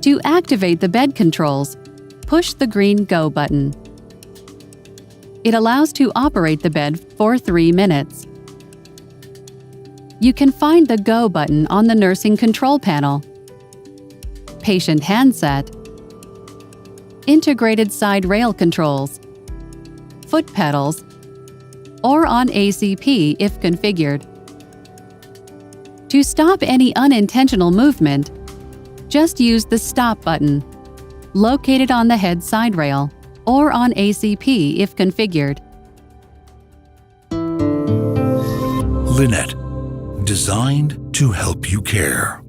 To activate the bed controls, push the green Go button. It allows to operate the bed for 3 minutes. You can find the Go button on the nursing control panel, patient handset, integrated side rail controls, foot pedals, or on ACP if configured. To stop any unintentional movement, just use the Stop button, located on the head side rail, or on ACP if configured. Lynette, designed to help you care.